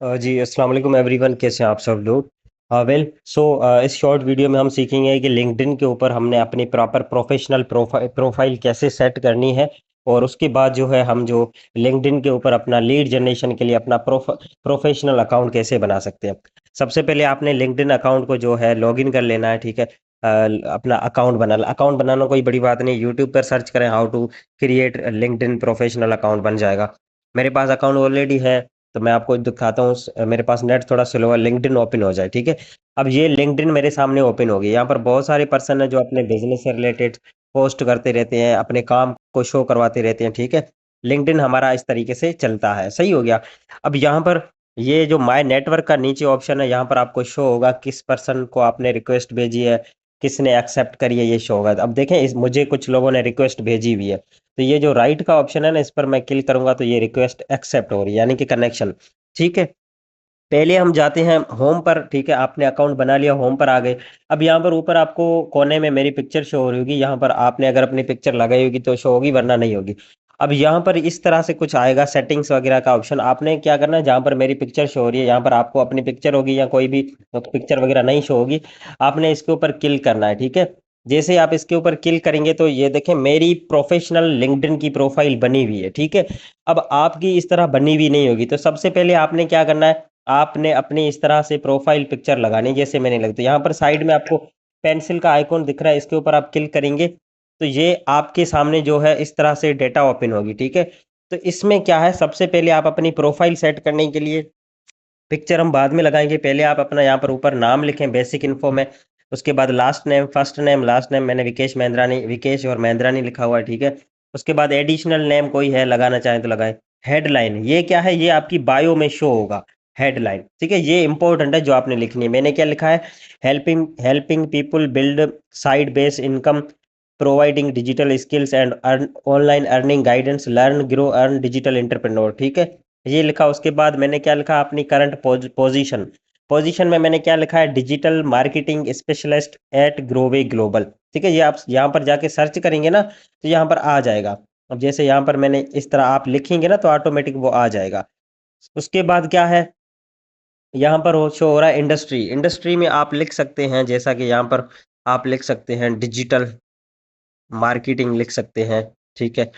जी, अस्सलाम वालेकुम एवरीवन, कैसे हैं आप सब लोग? इस शॉर्ट वीडियो में हम सीखेंगे कि लिंक्डइन के ऊपर हमने अपनी प्रॉपर प्रोफेशनल प्रोफाइल कैसे सेट करनी है और उसके बाद जो है हम जो लिंक्डइन के ऊपर अपना लीड जनरेशन के लिए अपना प्रोफेशनल अकाउंट कैसे बना सकते हैं। सबसे पहले आपने लिंक्डइन अकाउंट को जो है लॉगिन कर लेना है, ठीक है? अपना अकाउंट बनाना कोई बड़ी बात नहीं, यूट्यूब पर सर्च करें how to create LinkedIn professional account बन जाएगा। मेरे पास अकाउंट ऑलरेडी है, तो मैं आपको दिखाता हूँ। मेरे पास नेट थोड़ा स्लो है, लिंक्डइन ओपन हो जाए, ठीक है? अब ये लिंक्डइन मेरे सामने ओपन होगी। यहाँ पर बहुत सारे पर्सन है जो अपने बिजनेस से रिलेटेड पोस्ट करते रहते हैं, अपने काम को शो करवाते रहते हैं, ठीक है? लिंक्डइन हमारा इस तरीके से चलता है, सही हो गया। अब यहाँ पर ये जो माय नेटवर्क का नीचे ऑप्शन है, यहाँ पर आपको शो होगा किस पर्सन को आपने रिक्वेस्ट भेजी है, किसने एक्सेप्ट करी है, ये शो होगा। अब देखें, मुझे कुछ लोगों ने रिक्वेस्ट भेजी हुई है, तो ये जो राइट का ऑप्शन है ना, इस पर मैं क्लिक करूंगा तो ये रिक्वेस्ट एक्सेप्ट हो रही है, यानी कि कनेक्शन। ठीक है, पहले हम जाते हैं होम पर। ठीक है, आपने अकाउंट बना लिया, होम पर आ गए। अब यहाँ पर ऊपर आपको कोने में मेरी पिक्चर शो हो रही होगी, यहाँ पर आपने अगर अपनी पिक्चर लगाई होगी तो शो होगी, वरना नहीं होगी। अब यहाँ पर इस तरह से कुछ आएगा, सेटिंग्स वगैरह का ऑप्शन। आपने क्या करना है, जहाँ पर मेरी पिक्चर शो हो रही है, यहाँ पर आपको अपनी पिक्चर होगी या कोई भी पिक्चर वगैरह नहीं शो होगी, आपने इसके ऊपर क्लिक करना है, ठीक है? जैसे ही आप इसके ऊपर क्लिक करेंगे तो ये देखें मेरी प्रोफेशनल लिंक्डइन की प्रोफाइल बनी हुई है, ठीक है? अब आपकी इस तरह बनी हुई नहीं होगी, तो सबसे पहले आपने क्या करना है, आपने अपनी इस तरह से प्रोफाइल पिक्चर लगानी, जैसे मैंने लगी। तो यहाँ पर साइड में आपको पेंसिल का आइकॉन दिख रहा है, इसके ऊपर आप क्लिक करेंगे तो ये आपके सामने जो है इस तरह से डेटा ओपन होगी, ठीक है? तो इसमें क्या है, सबसे पहले आप अपनी प्रोफाइल सेट करने के लिए, पिक्चर हम बाद में लगाएंगे, पहले आप अपना यहाँ पर ऊपर नाम लिखें बेसिक इन्फो में। उसके बाद last name, first name, last name, मैंने विकेश महेंद्रानी, विकेश और महेंद्रानी लिखा हुआ है, ठीक है? उसके बाद एडिशनल नेम कोई है लगाना चाहें तो लगाएं। हेडलाइन, ये क्या है, ये आपकी बायो में शो होगा, हेडलाइन, ठीक है? ये इंपॉर्टेंट है जो आपने लिखनी है। मैंने क्या लिखा है, helping helping people build side based income, providing digital skills and earn online earning guidance, learn grow earn digital entrepreneur, ठीक है? ये लिखा। उसके बाद मैंने क्या लिखा, अपनी करंट पोजीशन। पोजीशन में मैंने क्या लिखा है, digital marketing specialist at Grove Global, ठीक है? ये आप यहाँ पर जाके सर्च करेंगे ना तो यहाँ पर आ जाएगा। अब जैसे यहाँ पर मैंने इस तरह आप लिखेंगे ना तो ऑटोमेटिक वो आ जाएगा। उसके बाद क्या है, यहाँ पर हो शो हो रहा है इंडस्ट्री। इंडस्ट्री में आप लिख सकते हैं, जैसा कि यहाँ पर आप लिख सकते हैं डिजिटल मार्केटिंग लिख सकते हैं, ठीक है?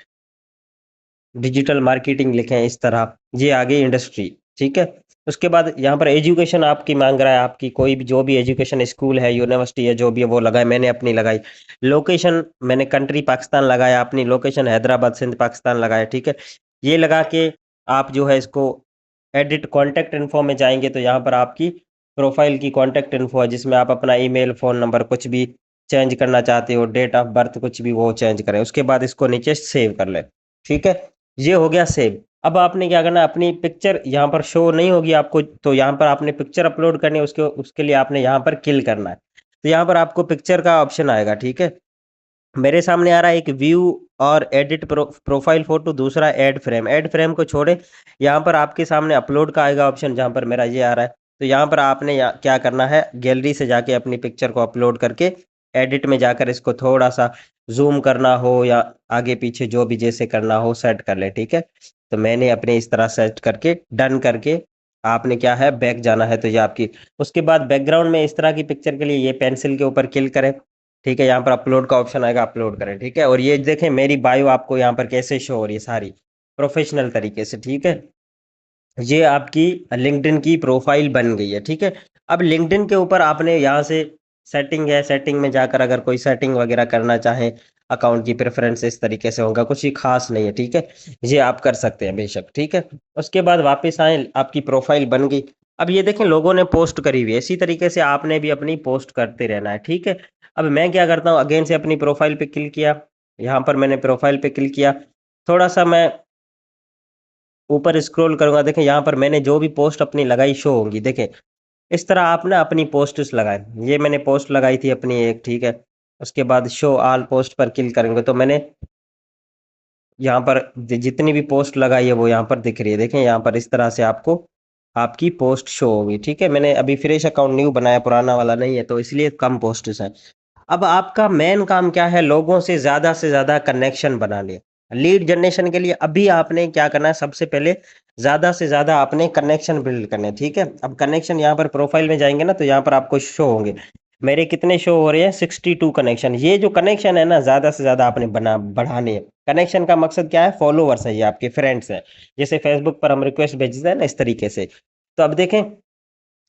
डिजिटल मार्केटिंग लिखें इस तरह, ये आ गई इंडस्ट्री, ठीक है? उसके बाद यहाँ पर एजुकेशन आपकी मांग रहा है, आपकी कोई भी जो भी एजुकेशन स्कूल है, यूनिवर्सिटी है, जो भी है वो लगाए। मैंने अपनी लगाई। लोकेशन मैंने कंट्री पाकिस्तान लगाया, अपनी लोकेशन हैदराबाद सिंध पाकिस्तान लगाया, ठीक है? ये लगा के आप जो है इसको एडिट कॉन्टैक्ट इन्फो में जाएंगे तो यहाँ पर आपकी प्रोफाइल की कॉन्टैक्ट इन्फो है, जिसमें आप अपना ईमेल, फ़ोन नंबर कुछ भी चेंज करना चाहते हो, डेट ऑफ बर्थ कुछ भी वो चेंज करें। उसके बाद इसको नीचे सेव कर लें, ठीक है? ये हो गया सेव। अब आपने क्या करना है, अपनी पिक्चर यहाँ पर शो नहीं होगी आपको, तो यहाँ पर आपने पिक्चर अपलोड करनी है, उसके उसके लिए आपने यहाँ पर किल करना है। तो यहाँ पर आपको पिक्चर का ऑप्शन आएगा, ठीक है? मेरे सामने आ रहा है एक व्यू और एडिट प्रोफाइल फोटो, दूसरा ऐड फ्रेम। ऐड फ्रेम को छोड़े, यहाँ पर आपके सामने अपलोड का आएगा ऑप्शन, जहाँ पर मेरा ये आ रहा है। तो यहाँ पर आपने क्या करना है, गैलरी से जाके अपनी पिक्चर को अपलोड करके एडिट में जाकर इसको थोड़ा सा जूम करना हो या आगे पीछे जो भी जैसे करना हो सेट कर ले, ठीक है? तो मैंने अपने इस तरह सेट करके डन करके, आपने क्या है बैक जाना है तो ये आपकी। उसके बाद बैकग्राउंड में इस तरह की पिक्चर के लिए ये पेंसिल के ऊपर क्लिक करें, ठीक है? यहाँ पर अपलोड का ऑप्शन आएगा, अपलोड करें, ठीक है? और ये देखें मेरी बायो आपको यहाँ पर कैसे शो हो रही है, सारी प्रोफेशनल तरीके से, ठीक है? ये आपकी लिंक्डइन की प्रोफाइल बन गई है, ठीक है? अब लिंक्डइन के ऊपर आपने यहाँ से सेटिंग है, सेटिंग में जाकर अगर कोई सेटिंग वगैरह करना चाहें, अकाउंट की प्रेफरेंस इस तरीके से होगा, कुछ ही खास नहीं है, ठीक है? ये आप कर सकते हैं बेशक, ठीक है? उसके बाद वापस आए, आपकी प्रोफाइल बन गई। अब ये देखें लोगों ने पोस्ट करी हुई है, इसी तरीके से आपने भी अपनी पोस्ट करते रहना है, ठीक है? अब मैं क्या करता हूँ, अगेन से अपनी प्रोफाइल पे क्लिक किया, यहाँ पर मैंने प्रोफाइल पे क्लिक किया, थोड़ा सा मैं ऊपर स्क्रॉल करूँगा, देखें यहाँ पर मैंने जो भी पोस्ट अपनी लगाई शो होंगी, देखें। इस तरह आप ना अपनी पोस्ट्स लगाएँ। ये मैंने पोस्ट लगाई थी अपनी एक, ठीक है? उसके बाद शो ऑल पोस्ट पर क्लिक करेंगे तो मैंने यहाँ पर जितनी भी पोस्ट लगाई है वो यहाँ पर दिख रही है। देखें यहाँ पर इस तरह से आपको आपकी पोस्ट शो होगी, ठीक है? मैंने अभी फ्रेश अकाउंट न्यू बनाया, पुराना वाला नहीं है, तो इसलिए कम पोस्ट्स हैं। अब आपका मेन काम क्या है, लोगों से ज़्यादा कनेक्शन बना लें। लीड जनरेशन के लिए अभी आपने क्या करना है, सबसे पहले ज़्यादा से ज़्यादा आपने कनेक्शन बिल्ड करने हैं, ठीक है? अब कनेक्शन यहाँ पर प्रोफाइल में जाएँगे ना, तो यहाँ पर आपको शो होंगे। मेरे कितने शो हो रहे हैं? 62 कनेक्शन। ये जो कनेक्शन है ना, ज़्यादा से ज़्यादा आपने बढ़ाने हैं। कनेक्शन का मकसद क्या है? फॉलोवर्स है, ये आपके फ्रेंड्स हैं। जैसे फेसबुक पर हम रिक्वेस्ट भेजते हैं ना, इस तरीके से। तो अब देखें,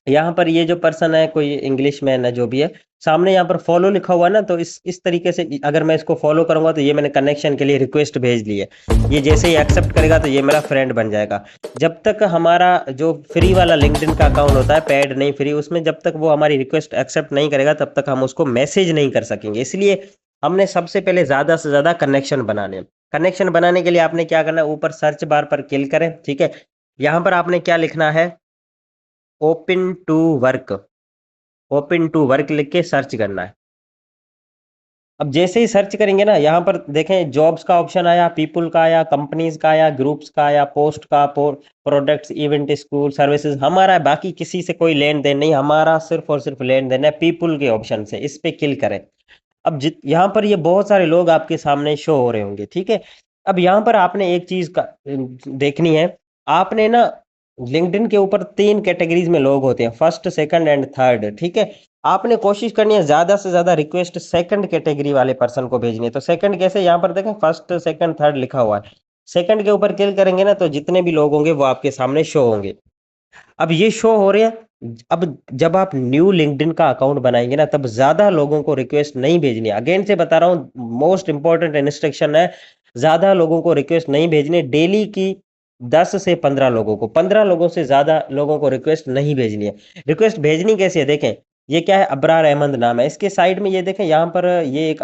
यहाँ पर ये जो पर्सन है, कोई इंग्लिश मैन है, जो भी है, सामने यहाँ पर फॉलो लिखा हुआ है ना, तो इस तरीके से अगर मैं इसको फॉलो करूंगा तो ये मैंने कनेक्शन के लिए रिक्वेस्ट भेज दी है। ये जैसे ही एक्सेप्ट करेगा तो ये मेरा फ्रेंड बन जाएगा। जब तक हमारा जो फ्री वाला लिंक्डइन का अकाउंट होता है, पेड नहीं फ्री, उसमें जब तक वो हमारी रिक्वेस्ट एक्सेप्ट नहीं करेगा तब तक हम उसको मैसेज नहीं कर सकेंगे। इसलिए हमने सबसे पहले ज़्यादा से ज़्यादा कनेक्शन बनाने हैं। कनेक्शन बनाने के लिए आपने क्या करना है, ऊपर सर्च बार पर क्लिक करें, ठीक है? यहाँ पर आपने क्या लिखना है, open to work, open to work लिख के सर्च करना है। अब जैसे ही सर्च करेंगे ना, यहाँ पर देखें जॉब्स का ऑप्शन आया, पीपल का आया, कंपनीज का आया, ग्रुप्स का आया, पोस्ट का, प्रोडक्ट्स, इवेंट, स्कूल, सर्विसेज हमारा है। बाकी किसी से कोई लेन देन नहीं, हमारा सिर्फ और सिर्फ लेन देन है पीपल के ऑप्शन से। इस पे क्लिक करें। अब यहाँ पर ये बहुत सारे लोग आपके सामने शो हो रहे होंगे, ठीक है? अब यहाँ पर आपने एक चीज का देखनी है। आपने ना लिंक्डइन के ऊपर 3 कैटेगरीज में लोग होते हैं, फर्स्ट, सेकंड एंड थर्ड, ठीक है? आपने कोशिश करनी है ज्यादा से ज्यादा रिक्वेस्ट सेकंड कैटेगरी वाले पर्सन को भेजनी है। तो सेकंड कैसे, यहाँ पर देखें फर्स्ट, सेकंड, थर्ड लिखा हुआ है। सेकंड के ऊपर क्लिक करेंगे ना, तो जितने भी लोग होंगे वो आपके सामने शो होंगे। अब ये शो हो रहे हैं। अब जब आप न्यू लिंक्डइन का अकाउंट बनाएंगे ना, तब ज्यादा लोगों को रिक्वेस्ट नहीं भेजनी है। अगेन से बता रहा हूँ, मोस्ट इंपॉर्टेंट इंस्ट्रक्शन है, ज्यादा लोगों को रिक्वेस्ट नहीं भेजनी। डेली की 10 से 15 लोगों को, 15 लोगों से ज्यादा लोगों को रिक्वेस्ट नहीं भेजनी है। रिक्वेस्ट भेजनी कैसे है, देखें ये क्या है, अबरार अहमद नाम है। इसके साइड में ये देखें, यहाँ पर ये एक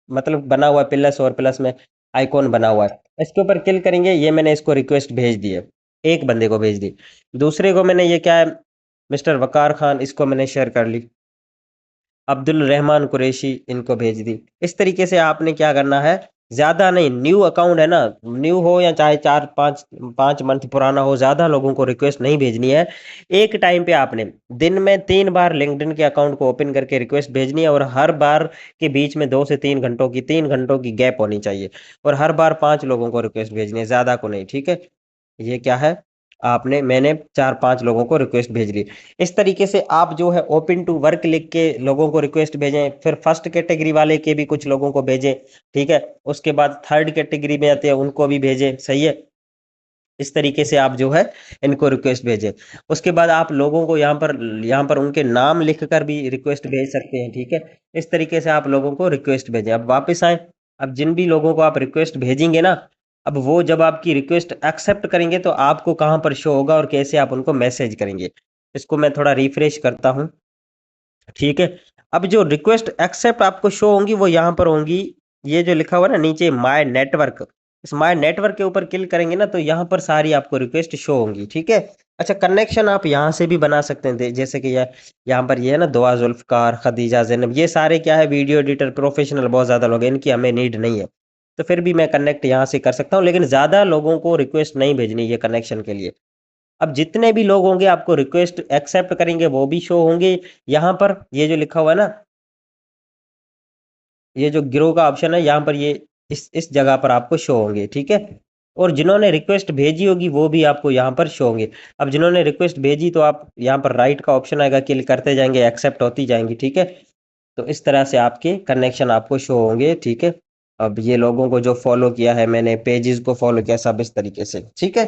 मतलब बना हुआ है प्लस, और प्लस में आइकॉन बना हुआ है। इसके ऊपर क्लिक करेंगे, ये मैंने इसको रिक्वेस्ट भेज दी है, एक बंदे को भेज दी। दूसरे को मैंने, ये क्या है, मिस्टर वकार खान, इसको मैंने शेयर कर ली। अब्दुल रहमान कुरैशी, इनको भेज दी। इस तरीके से आपने क्या करना है, ज्यादा नहीं, न्यू अकाउंट है ना, न्यू हो या चाहे 4 5 5 मंथ पुराना हो, ज्यादा लोगों को रिक्वेस्ट नहीं भेजनी है। एक टाइम पे आपने दिन में 3 बार लिंक्डइन के अकाउंट को ओपन करके रिक्वेस्ट भेजनी है, और हर बार के बीच में 2 से 3 घंटों की, 3 घंटों की गैप होनी चाहिए। और हर बार 5 लोगों को रिक्वेस्ट भेजनी है, ज्यादा को नहीं, ठीक है? ये क्या है, आपने, मैंने 4 5 लोगों को रिक्वेस्ट भेज ली। इस तरीके से आप जो है ओपन टू वर्क लिख के लोगों को रिक्वेस्ट भेजें। फिर फर्स्ट कैटेगरी वाले के भी कुछ लोगों को भेजें, ठीक है? उसके बाद थर्ड कैटेगरी में आते हैं, उनको भी भेजें, सही है? इस तरीके से आप जो है इनको रिक्वेस्ट भेजें। उसके बाद आप लोगों को यहाँ पर उनके नाम लिख कर भी रिक्वेस्ट भेज सकते हैं, ठीक है? इस तरीके से आप लोगों को रिक्वेस्ट भेजें। अब वापस आए। अब जिन भी लोगों को आप रिक्वेस्ट भेजेंगे ना, अब वो जब आपकी रिक्वेस्ट एक्सेप्ट करेंगे तो आपको कहाँ पर शो होगा और कैसे आप उनको मैसेज करेंगे। इसको मैं थोड़ा रिफ्रेश करता हूँ, ठीक है? अब जो रिक्वेस्ट एक्सेप्ट आपको शो होंगी वो यहाँ पर होंगी, ये जो लिखा हुआ है ना नीचे, my network. Is my network के ऊपर क्लिक करेंगे ना, तो यहाँ पर सारी आपको रिक्वेस्ट शो होंगी, ठीक है? अच्छा, कनेक्शन आप यहाँ से भी बना सकते हैं, जैसे कि यहाँ पर ये है ना, दुआ जुल्फकार, खदीजा, जैनब, ये सारे क्या है, वीडियो एडिटर प्रोफेशनल बहुत ज्यादा लोग हैं, इनकी हमें नीड नहीं है। तो फिर भी मैं कनेक्ट यहाँ से कर सकता हूँ, लेकिन ज्यादा लोगों को रिक्वेस्ट नहीं भेजनी है कनेक्शन के लिए। अब जितने भी लोग होंगे आपको रिक्वेस्ट एक्सेप्ट करेंगे वो भी शो होंगे। यहाँ पर ये जो लिखा हुआ है ना, ये जो ग्रो का ऑप्शन है, यहाँ पर ये इस जगह पर आपको शो होंगे, ठीक है? और जिन्होंने रिक्वेस्ट भेजी होगी वो भी आपको यहाँ पर शो होंगे। अब जिन्होंने रिक्वेस्ट भेजी, तो आप यहाँ पर राइट का ऑप्शन आएगा, क्लिक करते जाएंगे, एक्सेप्ट होती जाएंगी, ठीक है? तो इस तरह से आपके कनेक्शन आपको शो होंगे, ठीक है? अब ये लोगों को जो फॉलो किया है मैंने, पेजेस को फॉलो किया, सब इस तरीके से, ठीक है?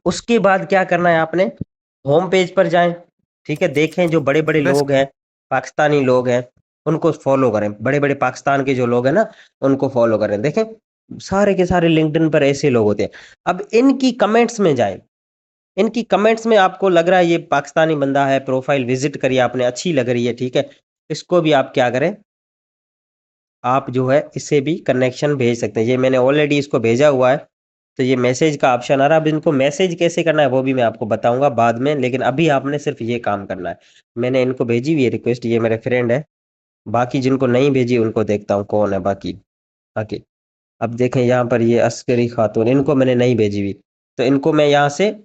उसके बाद क्या करना है आपने, होम पेज पर जाएं, ठीक है? देखें जो बड़े बड़े बस लोग हैं, पाकिस्तानी लोग हैं, उनको फॉलो करें। बड़े बड़े पाकिस्तान के जो लोग हैं ना, उनको फॉलो करें। देखें सारे के सारे लिंक्डइन पर ऐसे लोग होते हैं। अब इनकी कमेंट्स में जाएं। इनकी कमेंट्स में आपको लग रहा है ये पाकिस्तानी बंदा है, प्रोफाइल विजिट करिए आपने, अच्छी लग रही है, ठीक है? इसको भी आप क्या करें, आप जो है इससे भी कनेक्शन भेज सकते हैं। ये मैंने ऑलरेडी इसको भेजा हुआ है, तो ये मैसेज का ऑप्शन आ रहा है। अब इनको मैसेज कैसे करना है वो भी मैं आपको बताऊंगा बाद में, लेकिन अभी आपने सिर्फ ये काम करना है। मैंने इनको भेजी हुई है रिक्वेस्ट, ये मेरे फ्रेंड है। बाकी जिनको नहीं भेजी उनको देखता हूँ कौन है बाकी। बाकी अब देखें यहाँ पर ये अस्करी खातून, इनको मैंने नहीं भेजी हुई, तो इनको मैं यहाँ से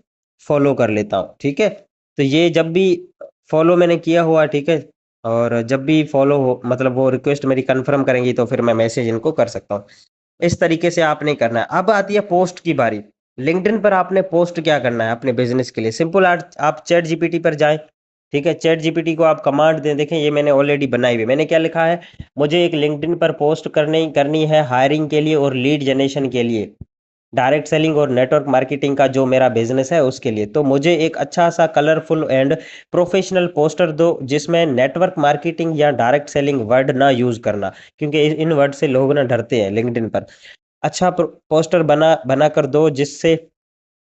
फॉलो कर लेता हूँ, ठीक है? तो ये जब भी फॉलो मैंने किया हुआ है, ठीक है? और जब भी फॉलो हो, मतलब वो रिक्वेस्ट मेरी कंफर्म करेंगी, तो फिर मैं मैसेज इनको कर सकता हूँ। इस तरीके से आपने करना है। अब आती है पोस्ट की बारी। लिंक्डइन पर आपने पोस्ट क्या करना है अपने बिजनेस के लिए? सिंपल, आप चैट जीपीटी पर जाएं। ठीक है, चैट जीपीटी को आप कमांड दें। देखें, ये मैंने ऑलरेडी बनाई हुई। मैंने क्या लिखा है? मुझे एक लिंक्डइन पर पोस्ट करनी है हायरिंग के लिए और लीड जनरेशन के लिए, डायरेक्ट सेलिंग और नेटवर्क मार्केटिंग का जो मेरा बिजनेस है उसके लिए। तो मुझे एक अच्छा सा कलरफुल एंड प्रोफेशनल पोस्टर दो, जिसमें नेटवर्क मार्केटिंग या डायरेक्ट सेलिंग वर्ड ना यूज करना, क्योंकि इन वर्ड से लोग ना डरते हैं लिंक्डइन पर। अच्छा पोस्टर बना कर दो, जिससे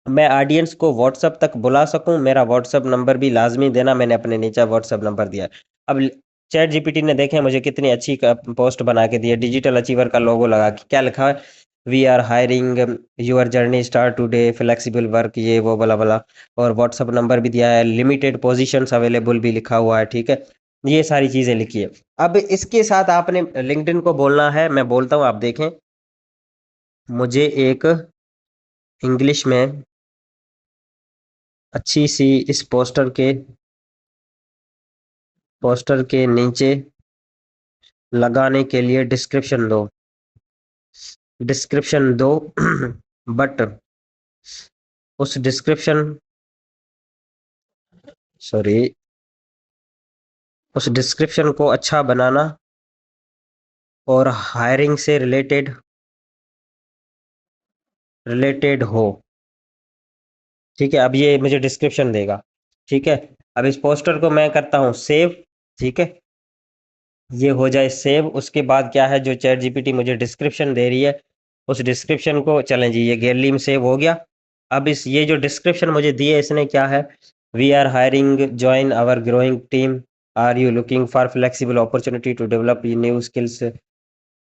मैं ऑडियंस को व्हाट्सएप तक बुला सकूं। मेरा व्हाट्सएप नंबर भी लाजमी देना, मैंने अपने नीचे व्हाट्सएप नंबर दिया है। अब चैट जीपीटी ने देखें मुझे कितनी अच्छी पोस्ट बना के दी है, डिजिटल अचीवर का लोगो लगा के। क्या लिखा है? We are hiring, your journey start today, flexible work, ये वो बला बला। और व्हाट्सएप नंबर भी दिया है, लिमिटेड पोजीशंस अवेलेबल भी लिखा हुआ है। ठीक है, ये सारी चीजें लिखी है। अब इसके साथ आपने लिंक्डइन को बोलना है, मैं बोलता हूँ, आप देखें। मुझे एक इंग्लिश में अच्छी सी इस पोस्टर के नीचे लगाने के लिए डिस्क्रिप्शन दो बट उस डिस्क्रिप्शन सॉरी उस डिस्क्रिप्शन को अच्छा बनाना और हायरिंग से रिलेटेड हो। ठीक है, अब ये मुझे डिस्क्रिप्शन देगा। ठीक है, अब इस पोस्टर को मैं करता हूँ सेव। ठीक है, ये हो जाए सेव। उसके बाद क्या है, जो चैट जीपीटी मुझे डिस्क्रिप्शन दे रही है, उस डिस्क्रिप्शन को, चलें जी, ये गैलरी में सेव हो गया। अब ये जो डिस्क्रिप्शन मुझे दी है, इसने क्या है? We are hiring, join our growing team, are you looking for flexible opportunity to develop new skills,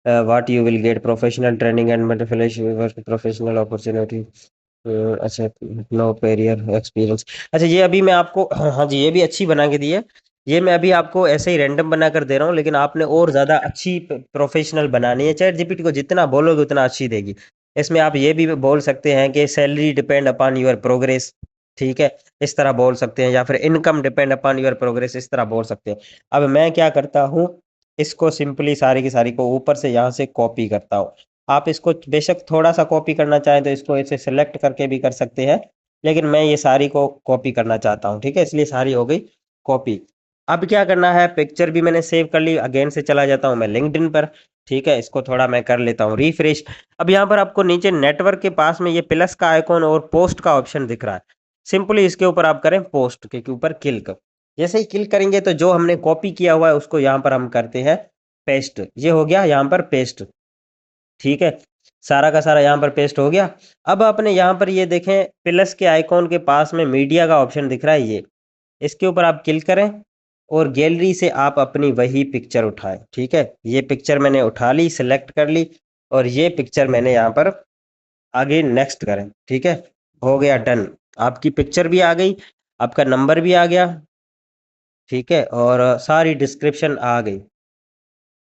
what you will get professional training and professional opportunity. अच्छा, नो पेरियर एक्सपीरियंस। अच्छा, ये अभी मैं आपको हाँ जी, ये भी अच्छी बना के दी है। ये मैं अभी आपको ऐसे ही रैंडम बना कर दे रहा हूँ, लेकिन आपने और ज़्यादा अच्छी प्रोफेशनल बनानी है। चैट जीपीटी को जितना बोलोगे उतना अच्छी देगी। इसमें आप ये भी बोल सकते हैं कि salary depend upon your progress. ठीक है, इस तरह बोल सकते हैं, या फिर income depend upon your progress, इस तरह बोल सकते हैं। अब मैं क्या करता हूँ, इसको सिंपली सारी की सारी को ऊपर से यहाँ से कॉपी करता हूँ। आप इसको बेशक थोड़ा सा कॉपी करना चाहें तो इसको ऐसे सेलेक्ट करके भी कर सकते हैं, लेकिन मैं ये सारी को कॉपी करना चाहता हूँ। ठीक है, इसलिए सारी हो गई कॉपी। अब क्या करना है, पिक्चर भी मैंने सेव कर ली। अगेन से चला जाता हूँ मैं लिंक्डइन पर। ठीक है, इसको थोड़ा मैं कर लेता हूँ रिफ्रेश। अब यहाँ पर आपको नीचे नेटवर्क के पास में ये प्लस का आइकॉन और पोस्ट का ऑप्शन दिख रहा है। सिंपली इसके ऊपर आप करें पोस्ट के ऊपर क्लिक। जैसे ही क्लिक करेंगे तो जो हमने कॉपी किया हुआ है उसको यहाँ पर हम करते हैं पेस्ट। ये हो गया यहाँ पर पेस्ट। ठीक है, सारा का सारा यहाँ पर पेस्ट हो गया। अब आपने यहाँ पर ये देखें, प्लस के आइकॉन के पास में मीडिया का ऑप्शन दिख रहा है, ये इसके ऊपर आप क्लिक करें और गैलरी से आप अपनी वही पिक्चर उठाएं। ठीक है, ये पिक्चर मैंने उठा ली, सिलेक्ट कर ली, और ये पिक्चर मैंने यहाँ पर आगे नेक्स्ट करें। ठीक है, हो गया डन। आपकी पिक्चर भी आ गई, आपका नंबर भी आ गया। ठीक है, और सारी डिस्क्रिप्शन आ गई।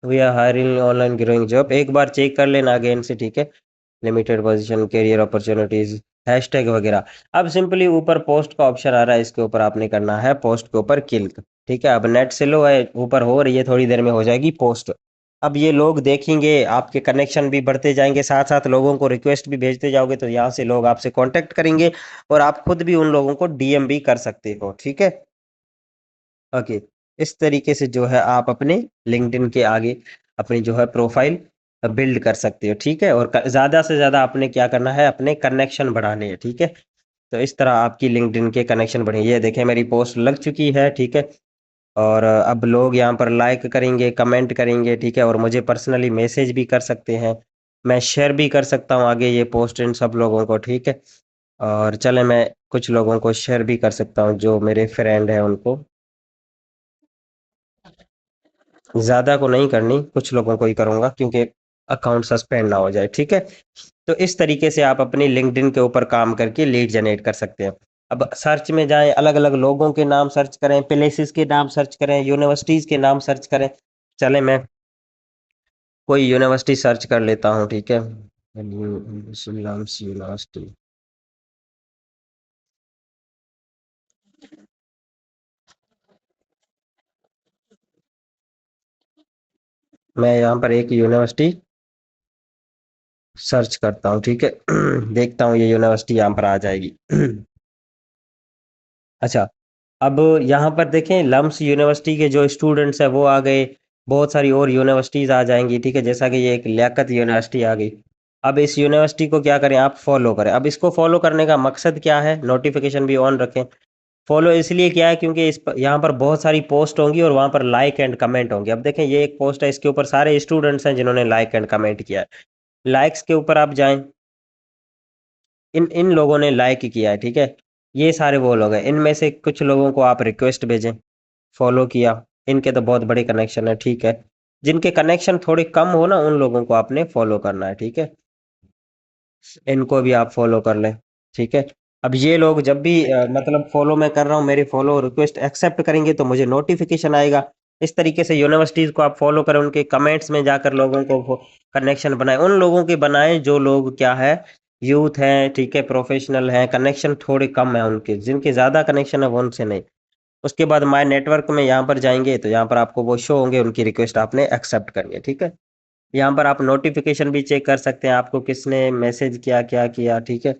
We are hiring online growing job, एक बार चेक कर लेना अगेन से। ठीक है, limited position, career opportunities, hashtag वगैरह। अब सिंपली ऊपर पोस्ट का ऑप्शन आ रहा है, इसके ऊपर आपने करना है पोस्ट के ऊपर क्लिक। ठीक है, अब नेट स्लो है, ऊपर हो रही है, थोड़ी देर में हो जाएगी पोस्ट। अब ये लोग देखेंगे, आपके कनेक्शन भी बढ़ते जाएंगे, साथ साथ लोगों को रिक्वेस्ट भी भेजते जाओगे, तो यहाँ से लोग आपसे कांटेक्ट करेंगे, और आप खुद भी उन लोगों को डीएम भी कर सकते हो। ठीक है, ओके। इस तरीके से जो है आप अपने लिंक्डइन के आगे अपनी जो है प्रोफाइल बिल्ड कर सकते हो। ठीक है, और ज़्यादा से ज़्यादा आपने क्या करना है, अपने कनेक्शन बढ़ाने हैं। ठीक है, तो इस तरह आपकी लिंक्डइन के कनेक्शन बढ़े। ये देखें, मेरी पोस्ट लग चुकी है। ठीक है, और अब लोग यहाँ पर लाइक करेंगे, कमेंट करेंगे। ठीक है, और मुझे पर्सनली मैसेज भी कर सकते हैं, मैं शेयर भी कर सकता हूँ आगे ये पोस्ट इन सब लोगों को। ठीक है, और चले मैं कुछ लोगों को शेयर भी कर सकता हूँ जो मेरे फ्रेंड हैं उनको। ज़्यादा को नहीं करनी, कुछ लोगों को ही करूँगा, क्योंकि अकाउंट सस्पेंड ना हो जाए। ठीक है, तो इस तरीके से आप अपनी लिंक्डइन के ऊपर काम करके लीड जनरेट कर सकते हैं। अब सर्च में जाएं, अलग अलग लोगों के नाम सर्च करें, प्लेसेस के नाम सर्च करें, यूनिवर्सिटीज़ के नाम सर्च करें। चले मैं कोई यूनिवर्सिटी सर्च कर लेता हूँ। ठीक है, यूनिवर्सिटी। मैं यहाँ पर एक यूनिवर्सिटी सर्च करता हूँ, ठीक है। देखता हूँ ये यूनिवर्सिटी यहाँ पर आ जाएगी। अच्छा, अब यहाँ पर देखें लम्स यूनिवर्सिटी के जो स्टूडेंट्स हैं वो आ गए, बहुत सारी और यूनिवर्सिटीज़ आ जाएंगी, ठीक है, जैसा कि ये एक लियाकत यूनिवर्सिटी आ गई। अब इस यूनिवर्सिटी को क्या करें, आप फॉलो करें। अब इसको फॉलो करने का मकसद क्या है, नोटिफिकेशन भी ऑन रखें। फॉलो इसलिए किया है क्योंकि यहाँ पर बहुत सारी पोस्ट होंगी और वहाँ पर लाइक एंड कमेंट होंगे। अब देखें ये एक पोस्ट है, इसके ऊपर सारे स्टूडेंट्स हैं जिन्होंने लाइक एंड कमेंट किया है। लाइक्स के ऊपर आप जाएं, इन इन लोगों ने लाइक किया है, ठीक है। ये सारे वो लोग हैं, इनमें से कुछ लोगों को आप रिक्वेस्ट भेजें, फॉलो किया। इनके तो बहुत बड़े कनेक्शन है, ठीक है। जिनके कनेक्शन थोड़े कम हो ना, उन लोगों को आपने फॉलो करना है, ठीक है। इनको भी आप फॉलो कर लें, ठीक है। अब ये लोग जब भी मतलब फॉलो मैं कर रहा हूँ, मेरी फॉलो रिक्वेस्ट एक्सेप्ट करेंगे तो मुझे नोटिफिकेशन आएगा। इस तरीके से यूनिवर्सिटीज को आप फॉलो करें, उनके कमेंट्स में जाकर लोगों को कनेक्शन बनाए, उन लोगों के बनाए जो लोग क्या है, यूथ हैं, ठीक है, प्रोफेशनल हैं, कनेक्शन थोड़े कम है उनके, जिनके ज्यादा कनेक्शन है वो उनसे नहीं। उसके बाद माय नेटवर्क में यहाँ पर जाएंगे तो यहाँ पर आपको वो शो होंगे, उनकी रिक्वेस्ट आपने एक्सेप्ट करनी है, ठीक है। यहाँ पर आप नोटिफिकेशन भी चेक कर सकते हैं, आपको किसने मैसेज किया, क्या किया, ठीक है।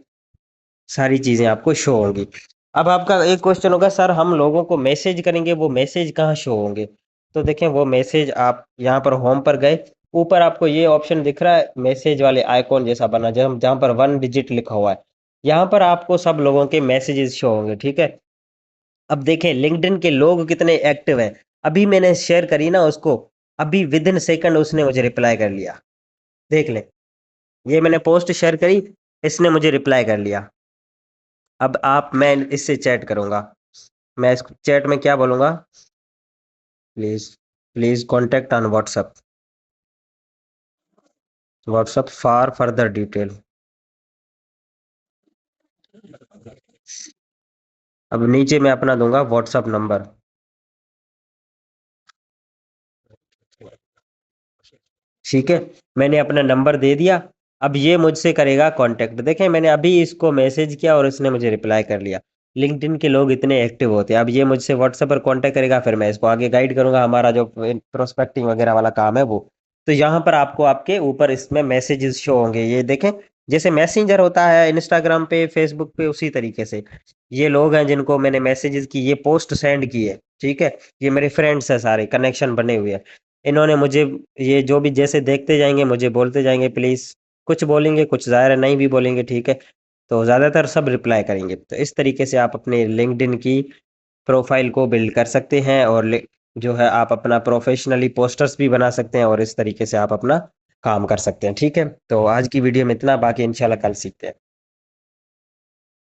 सारी चीजें आपको शो होंगी। अब आपका एक क्वेश्चन होगा, सर हम लोगों को मैसेज करेंगे, वो मैसेज कहाँ शो होंगे? तो देखें वो मैसेज, आप यहाँ पर होम पर गए, ऊपर आपको ये ऑप्शन दिख रहा है, मैसेज वाले आइकॉन जैसा बना, जहाँ पर 1 डिजिट लिखा हुआ है। यहाँ पर आपको सब लोगों के मैसेजेस शो होंगे, ठीक है। अब देखें लिंक्डइन के लोग कितने एक्टिव हैं। अभी मैंने शेयर करी ना उसको, अभी विद इन सेकंड उसने मुझे रिप्लाई कर लिया। देख लें, ये मैंने पोस्ट शेयर करी, इसने मुझे रिप्लाई कर लिया। अब आप, मैं इससे चैट करूंगा, मैं इस चैट में क्या बोलूंगा, please please contact on WhatsApp, WhatsApp for further detail. अब नीचे मैं अपना दूंगा व्हाट्सएप नंबर, ठीक है। मैंने अपना नंबर दे दिया। अब ये मुझसे करेगा कांटेक्ट। देखें मैंने अभी इसको मैसेज किया और इसने मुझे रिप्लाई कर लिया। लिंक्डइन के लोग इतने एक्टिव होते हैं। अब ये मुझसे व्हाट्सएप पर कांटेक्ट करेगा, फिर मैं इसको आगे गाइड करूंगा, हमारा जो प्रोस्पेक्टिंग वगैरह वाला काम है वो। तो यहाँ पर आपको आपके ऊपर इसमें मैसेजेस शो होंगे, ये देखें, जैसे मैसेंजर होता है इंस्टाग्राम पे, फेसबुक पे, उसी तरीके से ये लोग हैं जिनको मैंने मैसेजेस की, ये पोस्ट सेंड की है, ठीक है। ये मेरे फ्रेंड्स हैं, सारे कनेक्शन बने हुए हैं। इन्होंने मुझे, ये जो भी जैसे देखते जाएंगे मुझे बोलते जाएंगे प्लीज, कुछ बोलेंगे, कुछ ज़ाहिर है नहीं भी बोलेंगे, ठीक है। तो ज़्यादातर सब रिप्लाई करेंगे। तो इस तरीके से आप अपने लिंक्डइन की प्रोफाइल को बिल्ड कर सकते हैं, और जो है आप अपना प्रोफेशनली पोस्टर्स भी बना सकते हैं, और इस तरीके से आप अपना काम कर सकते हैं, ठीक है। तो आज की वीडियो में इतना, बाकी इंशाल्लाह कल सीखते हैं।